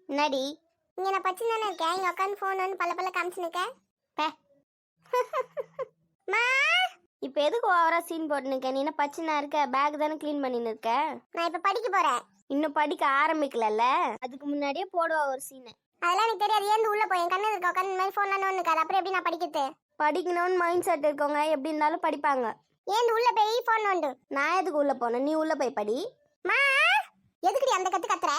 என்னடி இங்க நான் பச்சு தானே இருக்கேன். இங்க உட்காந்து போன் வந்து பல்ல பல்ல காமிச்சுனுக்கேன். மா இப்போ எதுக்கு ஓவரா சீன் போட்டுனுக்க? நீ என்ன பச்சுனா இருக்க? பேக் தானே க்ளீன் பண்ணின்னு இருக்க. நான் இப்ப படிக்க போறேன். இன்னும் படிக்க ஆரம்பிக்கலல்ல, அதுக்கு முன்னாடியே போடுவா ஒரு சீன். அதெல்லாம் எனக்கு தெரியாது. ஏந்து உள்ள போய் என் கண்ணு இருக்க உட்காந்து இந்த மாதிரி போன்ல ஒண்ணு இருக்காது. அப்புறம் எப்படி நான் படிக்கிறது? படிக்கணும்னு மைண்ட் செட் இருக்கவங்க எப்படி இருந்தாலும் படிப்பாங்க. ஏந்து உள்ள போய் போன் நோண்டு. நான் எதுக்கு உள்ள போனேன்? நீ உள்ள போய் படி. மா எதுக்குடி அந்த கத்துற?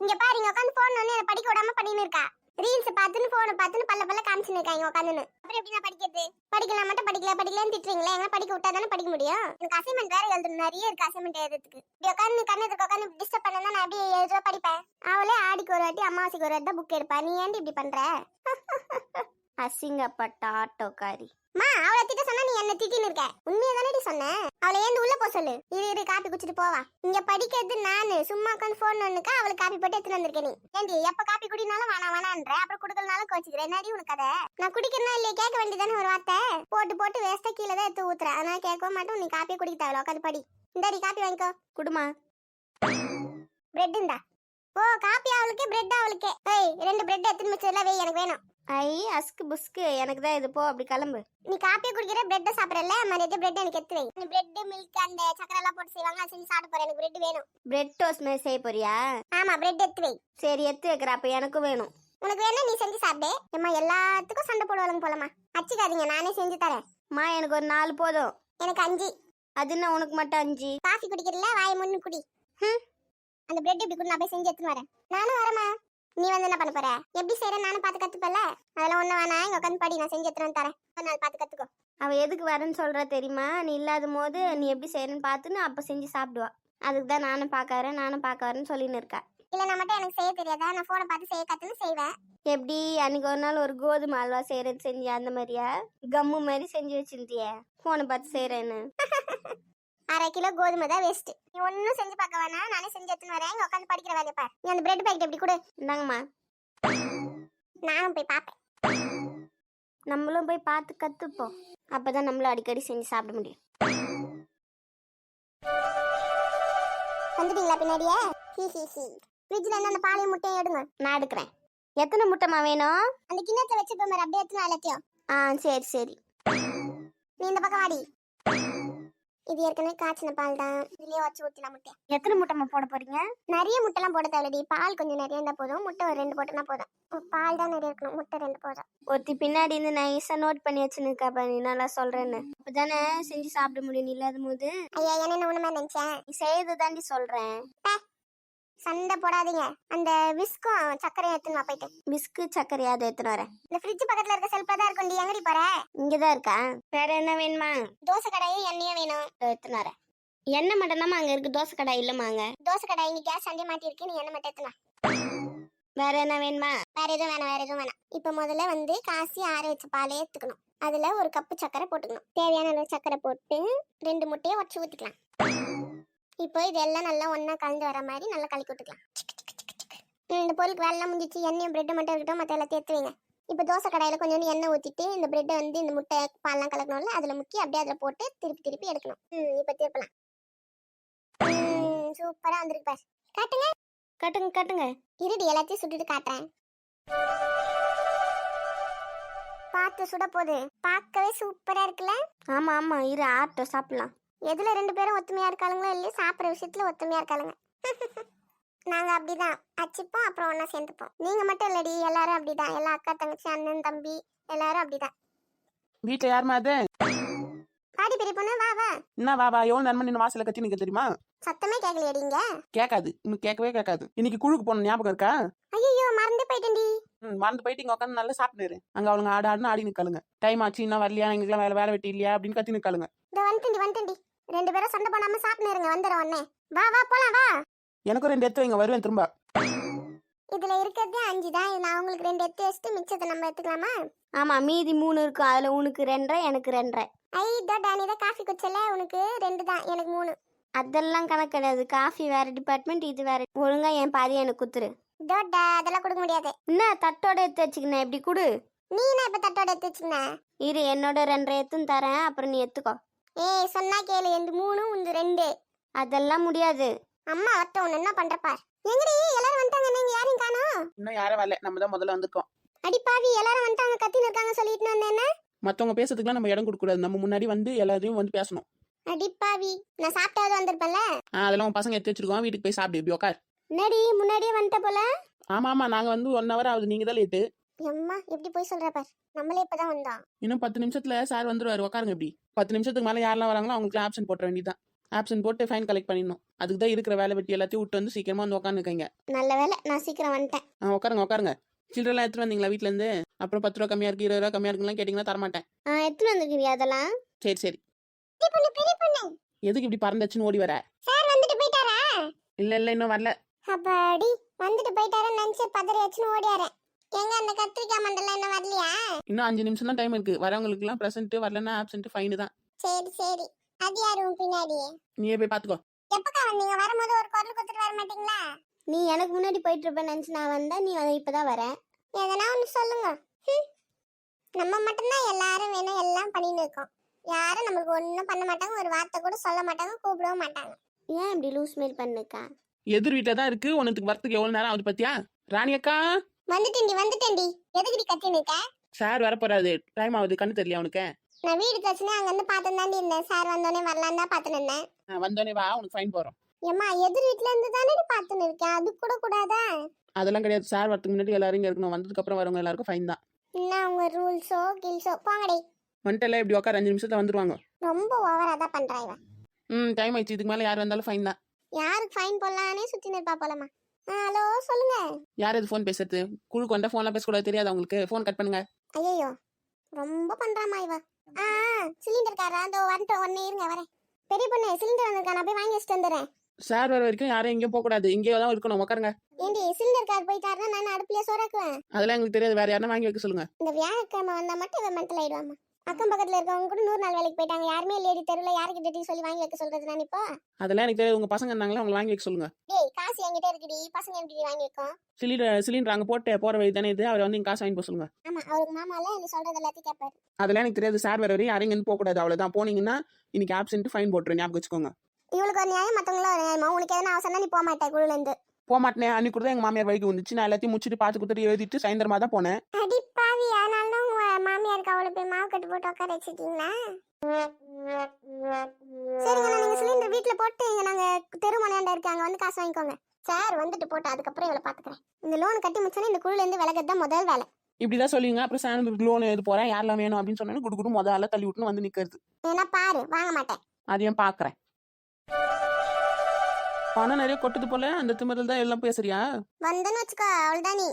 இங்க பாரு, இங்க உட்காந்து போன் வந்து என்ன படிக்க விடாம பண்ணின்னு இருக்கா. ரீல்ஸ் பார்த்துன்னு போனை பார்த்துன்னு பல்ல பல்ல காமிச்சுன்னு இருக்கா இங்க உட்காந்துன்னு. அப்புறம் எப்படி நான் படிக்கிறது? படிக்கலாம் மட்டும் படிக்கலன்னு திட்டுறீங்களா? எங்க படிக்க விட்டா தானே படிக்க முடியும். எனக்கு அசைன்மெண்ட் வேற எழுதணும், நிறைய இருக்கு அசைன்மெண்ட் எழுதுறதுக்கு. இப்படி உட்காந்து கண்ணதுக்கு உட்காந்து டிஸ்டர்ப் பண்ணா நான் அப்படியே எழுத படிப்பேன். அவளே ஆடிக்கு ஒரு வாட்டி அமாவாசைக்கு ஒரு வாட்டி தான் புக் எடுப்பா. நீ ஏன்டி இப்படி பண்ற? அசிங்கப்பட்ட ஆட்டோக்காரி. மா அவளை திட்ட சொன்னா நீ என்ன திட்டின்னு இருக்க. உண்மையை தானே சொன்ன. அவளை ஏந்து உள்ள போ சொல்லு. இரு காப்பி குடிச்சிட்டு போவா. இங்க படிக்கிறது நானு. சும்மா உட்காந்து போன் ஒண்ணுக்கா அவளுக்கு காப்பி போட்டு எடுத்துட்டு வந்திருக்கேன். நீ ஏண்டி எப்ப காப்பி குடினாலும் வேணான்ற, அப்புறம் குடுக்கலனாலும் கோச்சிக்கிறேன். என்னடி உனக்கு கதை? நான் குடிக்கிறனா இல்லையா கேட்க வேண்டியதானே ஒரு வார்த்தை. போட்டு வேஸ்டா கீழே தான் எடுத்து ஊத்துறேன். அதனால கேட்கவும் மாட்டோம். நீ காப்பியை குடிக்க தேவையில்ல, உட்காந்து படி. இந்தாடி காப்பி வாங்கிக்கோ. குடுமா. பிரெட் இந்தா. ஓ காப்பி அவளுக்கே பிரெட் அவளுக்கே. ஏய் 2 பிரெட் எடுத்துன்னு வச்சதுல வை, எனக்கு வேணும். ஐ அஸ்கு புஸ்கு, எனக்கு தான் இது. போ அப்படி கிளம்பு. நீ காப்பி குடிக்கிற பிரெட் சாப்பிடறல, மரியாதை பிரெட் எனக்கு எடுத்து வை. நீ பிரெட் மில்க் அந்த சக்கரை எல்லாம் போட்டு செய்வாங்க, அது செஞ்சு சாப்பிட போறேன். எனக்கு பிரெட் வேணும். பிரெட் டோஸ்ட் மாதிரி செய்ய போறியா? ஆமா பிரெட் எடுத்து வை. சரி எடுத்து வைக்கிறேன். அப்ப எனக்கும் வேணும். உனக்கு வேணா நீ செஞ்சு சாப்பிடு. ஏம்மா எல்லாத்துக்கும் சண்டை போடுவாளுங்க போலமா. அச்சிக்காதீங்க, நானே செஞ்சு தரேன். மா எனக்கு ஒரு 4 போதும். எனக்கு 5. அது என்ன உனக்கு மட்டும் 5? காஃபி குடிக்கிறல, வாயை முன்னு குடி. அந்த பிரெட் இப்படி கூட நான் போய் செஞ்சு எடுத்துன்னு வரேன். நானும் வரமா. நீ வந்து என்ன பண்ண போற? எப்படி செய்யறேன் நானும் பார்த்து கத்துப்பல. அதெல்லாம் ஒண்ணு வேணா, இங்க உட்காந்து படி, நான் செஞ்சு எடுத்துன்னு தரேன். ஒரு நாள் பார்த்து கத்துக்கோ. அவ எதுக்கு வரேன்னு சொல்றா தெரியுமா? நீ இல்லாத போது நீ எப்படி செய்யறேன்னு பார்த்துன்னு அப்ப செஞ்சு சாப்பிடுவா. அதுக்கு தான் நானும் பார்க்க வரேன்னு சொல்லின்னு இருக்கா. இல்ல நான் மட்டும் எனக்கு செய்ய தெரியாதா? நான் போனை பார்த்து செய்ய கத்துன்னு செய்வேன். எப்படி அன்னைக்கு ஒரு நாள் ஒரு கோதுமை அல்வா செய்யறது செஞ்சியா? அந்த மாதிரியா? கம்மு மாதிரி செஞ்சு வச்சிருந்திய போனை பார்த்து செய்யறேன்னு. 1/2 கிலோ கோதுமை தான் வேஸ்ட். நீ ஒன்னும் செஞ்சு பார்க்க வேணாம், நானே செஞ்சு எடுத்துன்னு வரேன். இங்க உட்காந்து படிக்கிற வேலையை பாரு. நீ அந்த பிரெட் பாக்கெட் எப்படி கொடு. இந்தாங்கம்மா. நானும் போய் பார்ப்பேன். நம்மளும் போய் பார்த்து கத்துப்போம். அப்பதான் நம்மளும் அடிக்கடி செஞ்சு சாப்பிட முடியும். வந்துட்டீங்களா பின்னாடியே? ஃப்ரிட்ஜ்ல என்ன அந்த பாலையும் முட்டையும் எடுங்க. நான் எடுக்கிறேன். எத்தனை முட்டைமா வேணும்? அந்த கிண்ணத்துல வச்சுப்ப மாதிரி அப்படியே எடுத்துன்னு எல்லாத்தையும். சரி. நீ இந்த பக்கம் வாடி. இது ஏற்கனவே காய்ச்சின பால் தான். இதுலயே வச்சு ஊத்திலாம் முட்டை. எத்தனை முட்டைமா போட போறீங்க? நிறைய முட்டைலாம் போட தேவையில்லடி. பால் கொஞ்சம் நிறைய இருந்தா போதும். முட்டை ஒரு 2 போட்டுனா போதும். பால் தான் நிறைய இருக்கணும், முட்டை 2 போதும். ஒருத்தி பின்னாடி இருந்து நைஸா நோட் பண்ணி வச்சுருக்கா. நீ நல்லா சொல்றேன்னு அப்பதானே செஞ்சு சாப்பிட முடியும். நீ இல்லாத போது. ஐயா என்ன ஒண்ணுமே நினைச்சேன். நீ செய்யறது தாண்டி சொல்றேன். சண்டை போடாதீங்க. அந்த விஸ்கும் சர்க்கரையும் எடுத்துன்னு வா போயிட்டு. விஸ்கு சர்க்கரையா? அதை எடுத்துன்னு வரேன். இந்த ஃப்ரிட்ஜ் பக்கத்துல இருக்க செல்ஃப்ல தான் இருக்கும். எங்கடி போற? இங்கதான் இருக்கா. வேற என்ன வேணுமா? தோசை கடாயும் எண்ணெயும் வேணும். எடுத்துன்னு வரேன். எண்ணெய் மட்டும் தான்மா அங்க இருக்கு, தோசை கடாய் இல்லம்மா அங்க. தோசை கடாய் நீ கேஸ் சண்டே மாட்டி இருக்கு. நீ எண்ணெய் மட்டும் எடுத்துனா. வேற என்ன வேணுமா? வேற எதுவும் வேணாம். இப்ப முதல்ல வந்து காசி ஆற வச்ச பாலே எடுத்துக்கணும். அதுல 1 கப்பு சர்க்கரை போட்டுக்கணும். தேவையான அளவு சர்க்கரை போட்டு 2 முட்டையை உடச்சு ஊத்திக்கலாம். இப்போ இதெல்லாம் நல்லா ஒன்னா கலந்து வர மாதிரி நல்லா கலக்கி விட்டுக்கலாம். இந்த பொருளுக்கு வேலை முடிஞ்சிச்சு. எண்ணெயும் பிரெட் மட்டும் இருக்கட்டும், மற்ற எல்லாத்தையும் எடுத்து வைங்க. இப்போ தோசை கடாயில கொஞ்சம் எண்ணெய் ஊற்றிட்டு இந்த பிரெட்டை வந்து இந்த முட்டை பால்லாம் கலக்கணும்ல, அதில் முக்கி அப்படியே அதில் போட்டு திருப்பி எடுக்கணும். இப்போ திருப்பலாம். சூப்பராக வந்துருக்கு பாரு. காட்டுங்க. இருடி, எல்லாத்தையும் சுட்டுட்டு காட்டுறேன். பார்த்து சுட போகுது. பார்க்கவே சூப்பராக இருக்குல்ல? ஆமா இரு ஆட்டோ சாப்பிடலாம். எதுல 2 பேரும் ஒத்துமையா இருக்காளுங்களோ இல்லையோ, சாப்பிட்ற விஷயத்துல ஒத்துமையா இருக்காளுங்க. நாங்க அப்படிதான் அச்சிப்போம், அப்புறம் ஒன்னா சேர்ந்துப்போம். நீங்க மட்டும் இல்லடி, எல்லாரும் அப்படிதான். எல்லா அக்கா தங்கச்சி அண்ணன் தம்பி எல்லாரும் அப்படிதான். வீட்டுல யாருமா அது? பாடி பெரிய பொண்ணு வா. என்ன வா எவ்வளவு நேரமா நின்று வாசல கத்தி நிக்க தெரியுமா? சத்தமே கேட்கலையடிங்க. கேட்காது, இன்னும் கேட்கவே கேட்காது. இன்னைக்கு குழுக்கு போன ஞாபகம் இருக்கா? ஐயோ மறந்து போயிட்டேன்டி. மறந்து போயிட்டு இங்க உட்காந்து நல்லா சாப்பிட்டுரு. அங்க அவளுங்க ஆடாடுன்னு ஆடி நிக்காளுங்க. டைம் ஆச்சு இன்னும் வரலையா, எங்களுக்குலாம் வேலை வெட்டி இல்லையா அப்படின்னு கத்தி நிக்காளுங்க. வந்துட்டேன்டி. 2 பேரும் சண்டை போடாம சாப்பிட்டுருங்க. வந்துடுற உடனே வா போலாம் வா. எனக்கும் 2 எடுத்து வைங்க, வருவேன் திரும்ப. இதுல இருக்கிறதே 5 தான். நான் உங்களுக்கு 2 எடுத்து வச்சுட்டு மிச்சத்தை நம்ம எடுத்துக்கலாமா? ஆமா, மீதி 3 இருக்கும். அதுல உனக்கு 2, எனக்கு 2. இதோட நீ தான் காஃபி குடிச்சல, உனக்கு 2 தான், எனக்கு 3. அதெல்லாம் கணக்கு கிடையாது. காஃபி வேற டிபார்ட்மெண்ட், இது வேற. ஒழுங்கா என் பாதி எனக்கு குத்துரு. இதோட அதெல்லாம் கொடுக்க முடியாது. என்ன தட்டோட எடுத்து வச்சுக்கின? எப்படி குடு. நீ என்ன இப்ப தட்டோட எடுத்து வச்சுக்கின? இரு, என்னோட 2 எடுத்துன்னு தரேன், அப்புறம் நீ எடுத்துக்கோ. சொன்னா கேளு. எந்த 3 உந்து 2. அதெல்லாம் முடியாது. அம்மா வரட்டும், என்ன பண்றப்பா. எங்கடி எல்லாரும் வந்துட்டாங்க, நீங்க யாரையும் காணோம்? இன்னும் யாரும் வரல, நம்ம தான் முதல்ல வந்திருக்கோம். அடி பாவி, எல்லாரும் வந்துட்டாங்க, கத்தின்னு இருக்காங்க சொல்லிட்டு வந்தேன்னா. மத்தவங்க பேசுறதுக்குலாம் நம்ம இடம் கொடுக்க கூடாது, நம்ம முன்னாடி வந்து எல்லாரையும் வந்து பேசணும். அடி பாவி, நான் சாப்பிட்டாவது வந்திருப்பேன்ல. அதெல்லாம் உன் பசங்க எடுத்து வச்சிருக்கோம், வீட்டுக்கு போய் சாப்பிடு, இப்படி உட்கார். முன்னாடி முன்னாடியே வந்துட்ட போல. ஆமா நாங்க வந்து 1 hour ஆகுது, நீங்க தான் லேட்டு. அம்மா எப்படி போய் சொல்ற பார், நம்மளே இப்பதான் வந்தோம். இன்னும் 10 நிமிஷத்துல சார் வந்துருவாரு, உட்காருங்க. இப்படி 10 நிமிஷத்துக்கு மேல யாரெல்லாம் வராங்களோ அவங்களுக்கு ஆப்ஷன் போட்ட வேண்டியதான். ஆப்ஷன் போட்டு ஃபைன் கலெக்ட் பண்ணிடணும். அதுக்கு தான் இருக்கிற வேலை வெட்டி எல்லாத்தையும் விட்டு வந்து சீக்கிரமா வந்து உட்காந்துருக்கீங்க. நல்ல வேலை நான் சீக்கிரம் வந்துட்டேன். உட்காருங்க. சில்லறெல்லாம் எடுத்துட்டு வந்தீங்களா வீட்டுல இருந்து? அப்புறம் 10 ரூபா கம்மியா இருக்கு, 20 ரூபா கம்மியா இருக்குலாம் கேட்டீங்கன்னா தரமாட்டேன். எத்தனை வந்துருக்கிறியா அதெல்லாம்? சரி பெரிய பொண்ணு, எதுக்கு இப்படி பறந்துச்சுன்னு ஓடி வர? சார் வந்துட்டு போயிட்டாரா? இல்ல இன்னும் வரல. அப்பாடி, வந்துட்டு போயிட்டாரா நினைச்சு பதறியாச்சுன்னு ஓடியாரேன். எங்க அந்த கத்திரிக்காய் மண்டலம் என்ன வரலையா? இன்னும் 5 நிமிஷம் தான் டைம் இருக்கு. வரவங்களுக்கு எல்லாம் பிரசன்ட், வரலன்னா ஆப்சென்ட், ஃபைன் தான். சரி, அது யாரும் பின்னாடி? நீயே போய் பாத்துக்கோ. எப்பக்கா வந்தீங்க? வரும்போது ஒரு குரல் கொடுத்துட்டு வர மாட்டீங்களா? நீ எனக்கு முன்னாடி போயிட்டு இருப்ப நினச்சி நான் வந்தேன், நீ இப்பதான் வர. எதனா ஒன்று சொல்லுங்க. நம்ம மட்டும்தான் எல்லாரும் வேணும் எல்லாம் பண்ணிட்டு இருக்கோம். யாரும் நம்மளுக்கு ஒன்றும் பண்ண மாட்டாங்க, ஒரு வார்த்தை கூட சொல்ல மாட்டாங்க, கூப்பிடவும் மாட்டாங்க. ஏன் இப்படி லூஸ் மாரி பண்ணுக்கா? எதிர் வீட்டுல தான் இருக்கு, உனக்கு வரத்துக்கு எவ்வளவு நேரம் ஆகுது பத்தியா? ராணி அக்கா, வந்துட்டேன்டி. எதுக்குடி கத்தின்னு இருக்க? சார் வர போறாரு, டைம் ஆகுது, கண்ணு தெரியல அவனுக்கு. நான் வீடு தச்சுனே அங்க இருந்து பார்த்து தாண்டி இருந்தேன். சார் வந்தோடனே வரலான்னு தான் பார்த்துன்னு இருந்தேன். வந்தோடனே வா, உனக்கு ஃபைன் போறோம். ஏம்மா, எதிர் வீட்டுல இருந்து தானே பார்த்துன்னு இருக்கேன், அது கூட கூடாதா? அதெல்லாம் கிடையாது, சார் வரதுக்கு முன்னாடி எல்லாரும் இங்க இருக்கணும், வந்ததுக்கு அப்புறம் வரவங்க எல்லாருக்கும் ஃபைன் தான். என்ன உங்க ரூல்ஸோ கில்ஸோ? போங்கடி. வந்துட்டல, இப்படி உட்கார், 5 நிமிஷத்துல வந்துருவாங்க. ரொம்ப ஓவரா தான் பண்றா இவன். டைம் ஆயிடுச்சு, இதுக்கு மேல யார் வந்தாலும் ஃபைன் தான். யாருக்கு ஃபைன் போடலானே சுத்தி நிற்பா போலமா. ஹலோ, சொல்லுங்க. யார் இது ஃபோன் பேசுறது? குழுக்கு வந்தா ஃபோன்லாம் பேசக்கூடாது, தெரியாது அவங்களுக்கு. ஃபோன் கட் பண்ணுங்க. ஐயோ, ரொம்ப பண்றாமா இவ. சிலிண்டர் காரா? அந்த வந்துட்டு ஒன்னே இருங்க, வரேன். பெரிய பொண்ணு, சிலிண்டர் வந்திருக்கா, நான் போய் வாங்கி வச்சுட்டு வந்துடுறேன். சார் வர வரைக்கும் யாரும் எங்கேயும் போக கூடாது, இங்கேயே தான் இருக்கணும், உட்காருங்க. ஏண்டி, சிலிண்டர் கார் போயிட்டாருன்னா நான் அடுப்புலயே சோறாக்குவேன். அதெல்லாம் எங்களுக்கு தெரியாது, வேற யாரும் வாங்கி வைக்க சொல்லுங்க. இந்த வியாழக்கிழமை வந்தா மட்டும் இவன் மென்டல் ஆயிடுவாமா. அக்கம் பக்கத்துல இருக்கவங்க கூட 100 நாள் வேலைக்கு போயிட்டாங்க, யாருமே லேடி தெருவில் யாருக்கிட்ட டீ சொல்லி வாங்கி வைக்க சொல்றது நான் இப்போ? அதெல்லாம் எனக்கு தெரியாது, உங்க பசங்க இருந்தாங்களா அவங்க வாங்கி வைக்க சொல்லுங்க. டேய், காசு என்கிட்ட இருக்குடி, பசங்க எப்படி வாங்கி வைக்கும்? சிலிண்டர் அங்க போட்டு போற வழி தானே இது, அவர் வந்து இங்க காசு வாங்கி போக சொல்லுங்க. ஆமா, அவருக்கு மாமால நீ சொல்றது எல்லாத்தையும் கேட்பாரு. அதெல்லாம் எனக்கு தெரியாது, சார் வர வரையும் யாரும் இங்க போக கூடாது, அவ்வளவுதான். போனீங்கன்னா இன்னைக்கு ஆப்சென்ட், ஃபைன் போட்டுரு, ஞாபகம் வச்சுக்கோங்க. இவளுக்கு ஒரு நியாயம், மத்தவங்களும் ஒரு நியாயமா? உனக்கு எதனா அவசரம் நீ போக மாட்டேன் குழுல இருந்து? போக மாட்டேன். அன்னைக்கு கூட எங்க மாமியார் வழிக்கு வந்துச்சு, நான் எல்லாத்தையும் முடிச்சுட்டு பார்த்து கொடுத்துட்டு எழுதிட்டு சாயந்தரமா தான் போனேன். அடி பாவி, அதனால தான் உங்க மாமியாருக்கு அவளை போய் மாவு கட்டு போட்டு உட்கார வச்சிருக்கீங்களா? சரிங்க, நீங்க சிலிண்டர் வீட்டுல போட்டு இங்க நாங்க தெருமனையாண்ட இருக்காங்க, வந்து காசு வாங்கிக்கோங்க. சார் வந்துட்டு போட்டு அதுக்கப்புறம் இவளை பாத்துக்கிறேன். இந்த லோன் கட்டி முடிச்சோன்னே இந்த குழுல இருந்து விலகிறது தான் முதல் வேலை. இப்படிதான் சொல்லுவீங்க. அப்புறம் சாயந்தரம் லோன் எழுதி போறேன், யாரெல்லாம் வேணும் அப்படின்னு சொன்னேன்னு குடு முதல்ல தள்ளி விட்டுன்னு வந்து நிக்கிறது. ஏன்னா பாரு, வாங்க மாட்டேன். அதையும் பாக்குறேன். பணம் நிறைய கொட்டுது போல, அந்த திமிரல் தான் எல்லாம் பேசுறியா? வந்தன்னு வச்சுக்கோ, அவள்தான் நீ.